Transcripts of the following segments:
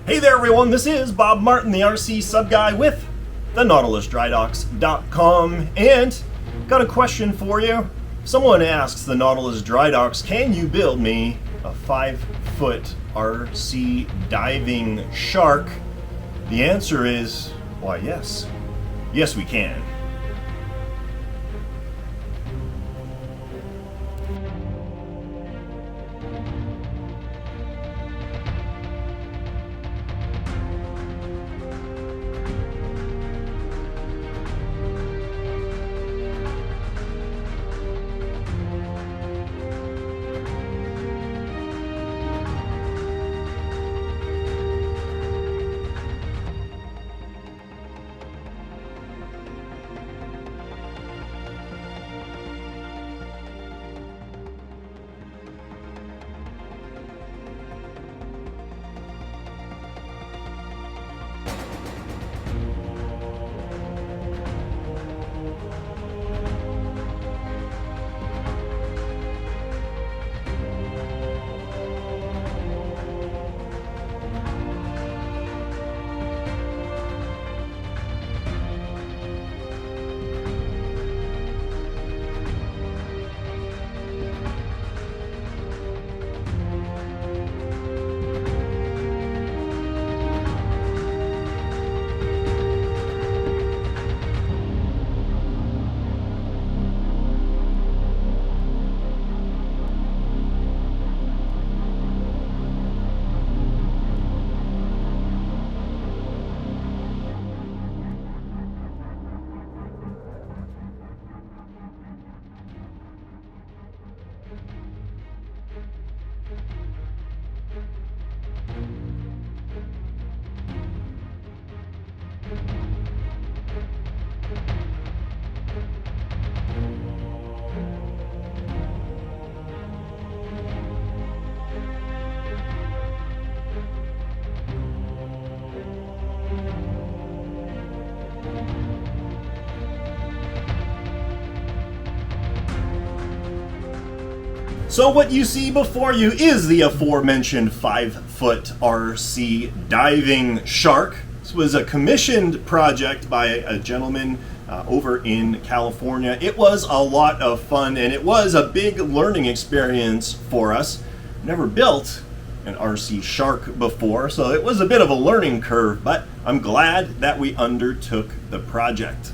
Hey there everyone, this is Bob Martin, the RCSubGuy with the NautilusDryDocks.com, and got a question for you. Someone asks the Nautilus Dry Docks, can you build me a 5-foot RC diving shark? The answer is, why yes. Yes we can. So what you see before you is the aforementioned 5-foot RC diving shark. This was a commissioned project by a gentleman over in California. It was a lot of fun and it was a big learning experience for us. Never built an RC shark before, so it was a bit of a learning curve, but I'm glad that we undertook the project.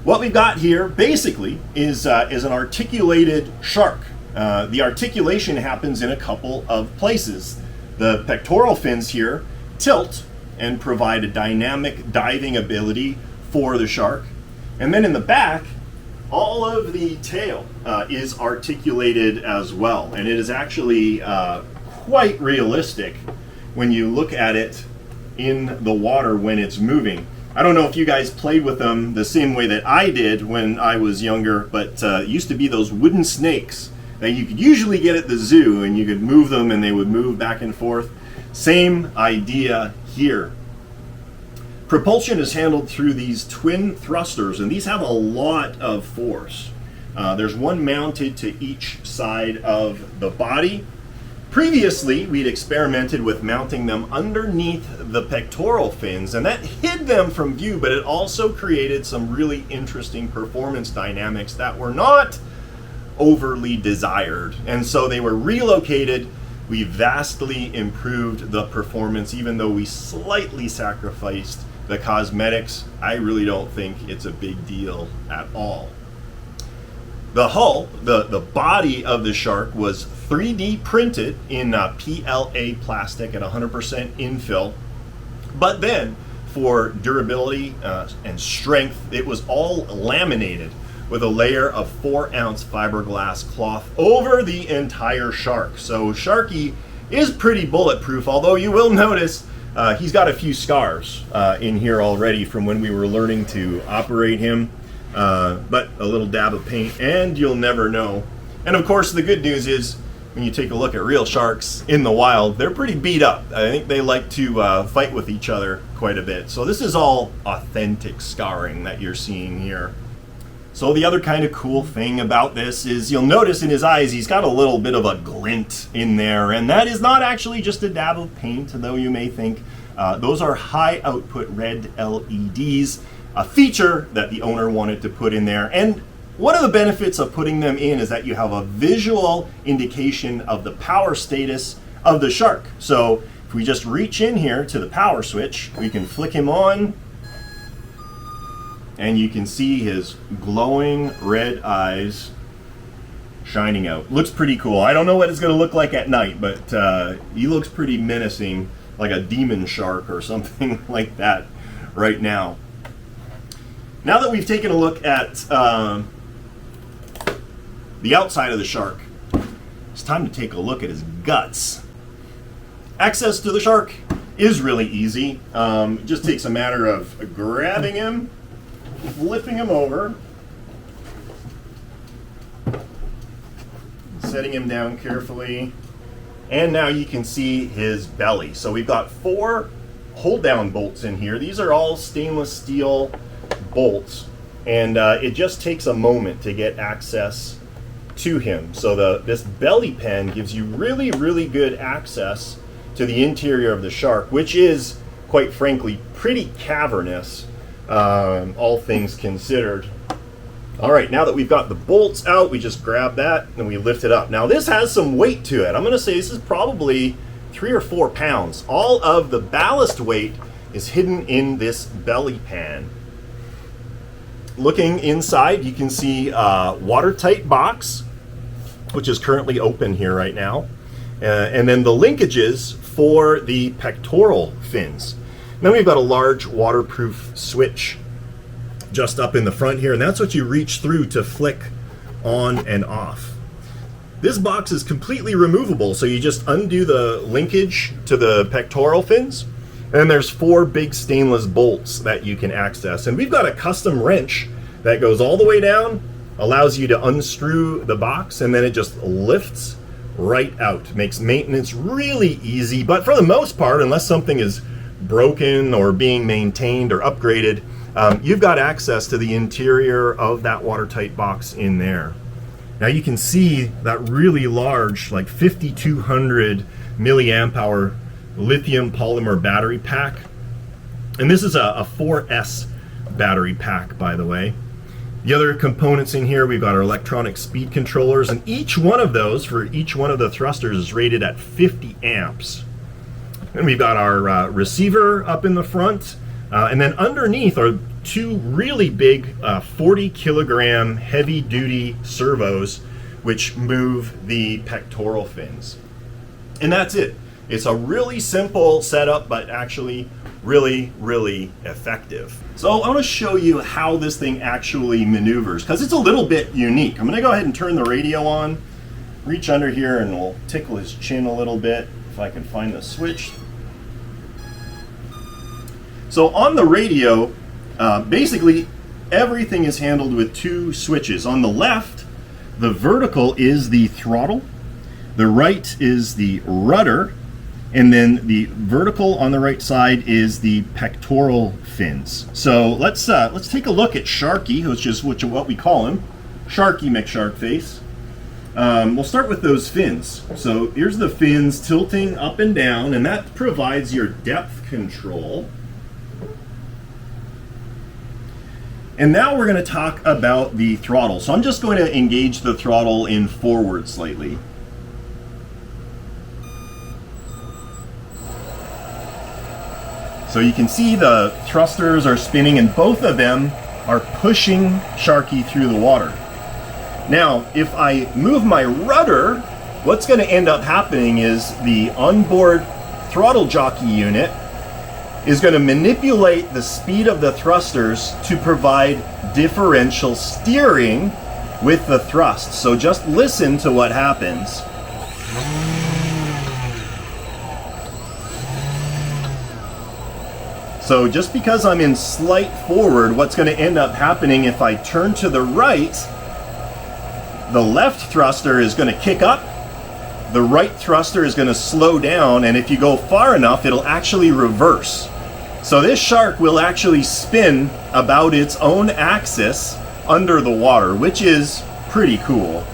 What we've got here basically is an articulated shark. The articulation happens in a couple of places. The pectoral fins here tilt and provide a dynamic diving ability for the shark. And then in the back, all of the tail is articulated as well. And it is actually quite realistic when you look at it in the water when it's moving. I don't know if you guys played with them the same way that I did when I was younger, but it used to be those wooden snakes that you could usually get at the zoo, and you could move them and they would move back and forth. Same idea here. Propulsion is handled through these twin thrusters, and these have a lot of force. There's one mounted to each side of the body. Previously, we'd experimented with mounting them underneath the pectoral fins, and that hid them from view, but it also created some really interesting performance dynamics that were not overly desired, and so they were relocated. We vastly improved the performance, even though we slightly sacrificed the cosmetics. I really don't think it's a big deal at all. The hull, the body of the shark, was 3D printed in PLA plastic at 100% infill, but then for durability and strength, it was all laminated with a layer of 4-ounce fiberglass cloth over the entire shark. So Sharky is pretty bulletproof, although you will notice he's got a few scars in here already from when we were learning to operate him, but a little dab of paint and you'll never know. And of course the good news is when you take a look at real sharks in the wild, they're pretty beat up. I think they like to fight with each other quite a bit. So this is all authentic scarring that you're seeing here. So the other kind of cool thing about this is you'll notice in his eyes he's got a little bit of a glint in there, and that is not actually just a dab of paint, though you may think. Those are high output red LEDs, a feature that the owner wanted to put in there. And one of the benefits of putting them in is that you have a visual indication of the power status of the shark. So if we just reach in here to the power switch, we can flick him on, and you can see his glowing red eyes shining out. Looks pretty cool. I don't know what it's going to look like at night, but he looks pretty menacing, like a demon shark or something like that right now. Now that we've taken a look at the outside of the shark, it's time to take a look at his guts. Access to the shark is really easy. It just takes a matter of grabbing him, flipping him over, setting him down carefully, and now you can see his belly. So we've got 4 hold down bolts in here. These are all stainless steel bolts, and it just takes a moment to get access to him. So this belly pen gives you really, really good access to the interior of the shark, which is, quite frankly, pretty cavernous. All things considered. All right, now that we've got the bolts out, we just grab that and we lift it up. Now this has some weight to it. I'm going to say this is probably 3 or 4 pounds. All of the ballast weight is hidden in this belly pan. Looking inside, you can see a watertight box, which is currently open here right now, and then the linkages for the pectoral fins. Then we've got a large waterproof switch just up in the front here, and that's what you reach through to flick on and off. This box is completely removable, so you just undo the linkage to the pectoral fins, and there's 4 big stainless bolts that you can access. And we've got a custom wrench that goes all the way down, allows you to unscrew the box, and then it just lifts right out. Makes maintenance really easy, but for the most part, unless something is broken or being maintained or upgraded, you've got access to the interior of that watertight box in there. Now you can see that really large, like 5200 milliamp hour lithium polymer battery pack, and this is a 4S battery pack, by the way. The other components in here, we've got our electronic speed controllers, and each one of those for each one of the thrusters is rated at 50 amps. And we've got our receiver up in the front, and then underneath are 2 really big 40 kilogram heavy duty servos which move the pectoral fins. And that's it. It's a really simple setup, but actually really, really effective. So I want to show you how this thing actually maneuvers, because it's a little bit unique. I'm going to go ahead and turn the radio on, reach under here, and we'll tickle his chin a little bit if I can find the switch. So on the radio, basically everything is handled with 2 switches. On the left, the vertical is the throttle, the right is the rudder, and then the vertical on the right side is the pectoral fins. So let's take a look at Sharky, which is what we call him, Sharky McSharkface. We'll start with those fins. So here's the fins tilting up and down, and that provides your depth control. And now we're going to talk about the throttle. So I'm just going to engage the throttle in forward slightly. So you can see the thrusters are spinning, and both of them are pushing Sharky through the water. Now, if I move my rudder, what's going to end up happening is the onboard throttle jockey unit is going to manipulate the speed of the thrusters to provide differential steering with the thrust. So just listen to what happens. So just because I'm in slight forward, what's going to end up happening if I turn to the right, the left thruster is going to kick up, the right thruster is going to slow down, and if you go far enough, it'll actually reverse. So this shark will actually spin about its own axis under the water, which is pretty cool.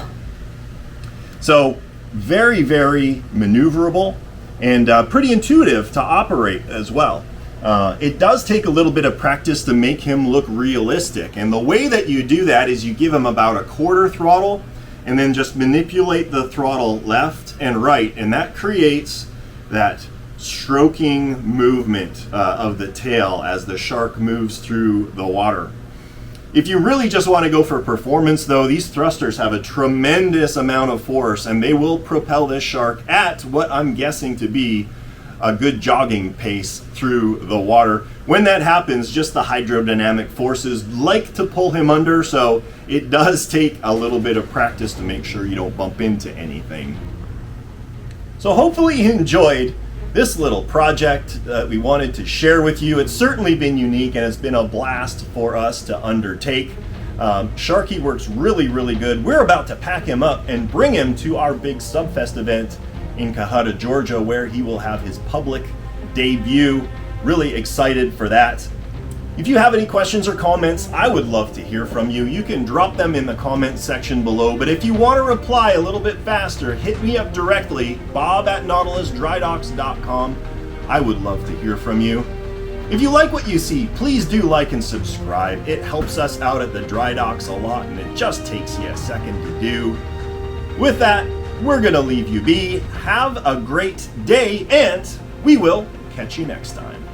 So very, very maneuverable and pretty intuitive to operate as well. It does take a little bit of practice to make him look realistic, and the way that you do that is you give him about a quarter throttle and then just manipulate the throttle left and right, and that creates that stroking movement of the tail as the shark moves through the water. If you really just want to go for performance though, these thrusters have a tremendous amount of force and they will propel this shark at what I'm guessing to be a good jogging pace through the water. When that happens, just the hydrodynamic forces like to pull him under, so it does take a little bit of practice to make sure you don't bump into anything. So hopefully you enjoyed this little project that we wanted to share with you. It's certainly been unique and it's been a blast for us to undertake. Sharky works really, really good. We're about to pack him up and bring him to our big Subfest event in Cohutta, Georgia, where he will have his public debut. Really excited for that. If you have any questions or comments, I would love to hear from you. You can drop them in the comment section below, but if you want to reply a little bit faster, hit me up directly, bob@nautilusdrydocks.com. I would love to hear from you. If you like what you see, please do like and subscribe. It helps us out at the Dry Docks a lot, and it just takes you a second to do. With that, we're gonna leave you be. Have a great day, and we will catch you next time.